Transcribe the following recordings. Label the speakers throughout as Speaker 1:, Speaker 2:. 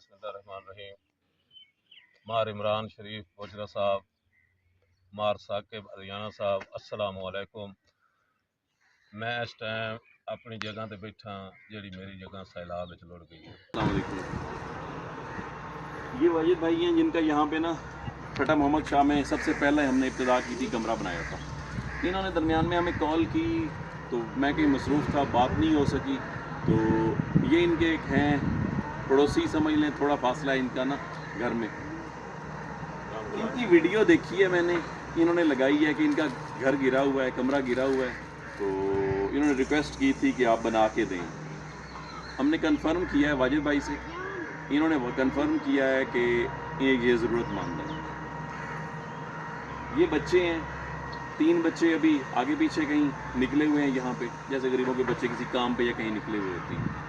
Speaker 1: بسم اللہ الرحمن الرحیم۔ مار عمران شریف بوجرا صاحب، مار ثاقب ہریانہ صاحب، السلام علیکم۔ میں اس ٹائم اپنی جگہ تے بیٹھا جیڑی میری جگہ سیلاب وچ لڑ گئی ہے۔
Speaker 2: السلام علیکم۔ یہ واجد بھائی ہیں جن کا یہاں پہ نا ٹھٹا محمد شاہ میں سب سے پہلے ہم نے ابتدا کی تھی، کمرہ بنایا تھا۔ انہوں نے درمیان میں ہمیں کال کی تو میں کہیں مصروف تھا، بات نہیں ہو سکی۔ تو یہ ان کے ایک ہیں پڑوسی سمجھ لیں، تھوڑا فاصلہ ہے ان کا نا گھر میں۔ ان کی ویڈیو دیکھی ہے میں نے، انہوں نے لگائی ہے کہ ان کا گھر گرا ہوا ہے، کمرہ گرا ہوا ہے، تو انہوں نے ریکویسٹ کی تھی کہ آپ بنا کے دیں۔ ہم نے کنفرم کیا ہے واجد بھائی سے، انہوں نے کنفرم کیا ہے کہ یہ ضرورت مند ہے۔ یہ بچے ہیں، 3 بچے ابھی آگے پیچھے کہیں نکلے ہوئے ہیں یہاں پہ، جیسے غریبوں کے بچے کسی کام پہ یا کہیں نکلے ہوئے ہوتے ہیں،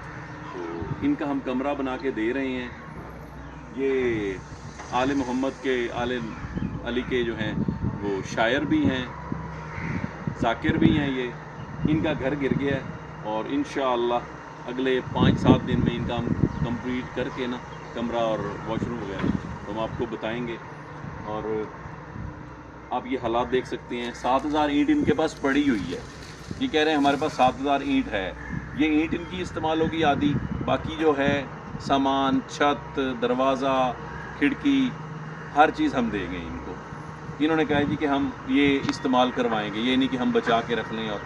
Speaker 2: تو ان کا ہم کمرہ بنا کے دے رہے ہیں۔ یہ آل محمد کے، آل علی کے جو ہیں وہ شاعر بھی ہیں، ذاکر بھی ہیں۔ یہ ان کا گھر گر گیا ہے اور انشاءاللہ اگلے 5-7 دن میں ان کا ہم کمپلیٹ کر کے نا کمرہ اور واش روم وغیرہ تو ہم آپ کو بتائیں گے۔ اور آپ یہ حالات دیکھ سکتے ہیں، 7000 اینٹ ان کے پاس پڑی ہوئی ہے۔ یہ کہہ رہے ہیں ہمارے پاس 7000 اینٹ ہے، یہ اینٹ ان کی استعمال ہوگی آدھی، باقی جو ہے سامان، چھت، دروازہ، کھڑکی، ہر چیز ہم دیں گے ان کو۔ انہوں نے کہا جی کہ ہم یہ استعمال کروائیں گے، یہ نہیں کہ ہم بچا کے رکھ لیں۔ اور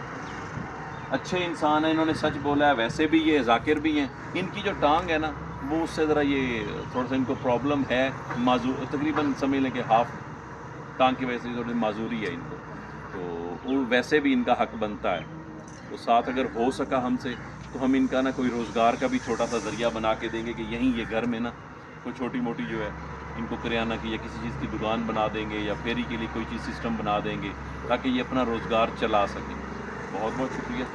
Speaker 2: اچھے انسان ہیں، انہوں نے سچ بولا ہے۔ ویسے بھی یہ ذاکر بھی ہیں، ان کی جو ٹانگ ہے نا وہ اس سے ذرا یہ تھوڑا سا ان کو پرابلم ہے، تقریباً سمجھ لیں کہ ہاف ٹانگ کی وجہ سے تھوڑی معذوری ہے ان کو، تو وہ ویسے بھی ان کا حق بنتا ہے۔ تو ساتھ اگر ہو سکا ہم سے تو ہم ان کا نا کوئی روزگار کا بھی چھوٹا سا ذریعہ بنا کے دیں گے کہ یہیں یہ گھر میں نا کوئی چھوٹی موٹی جو ہے ان کو کریانہ کی یا کسی چیز کی دکان بنا دیں گے، یا فیری کے لیے کوئی چیز سسٹم بنا دیں گے تاکہ یہ اپنا روزگار چلا سکیں۔ بہت بہت شکریہ۔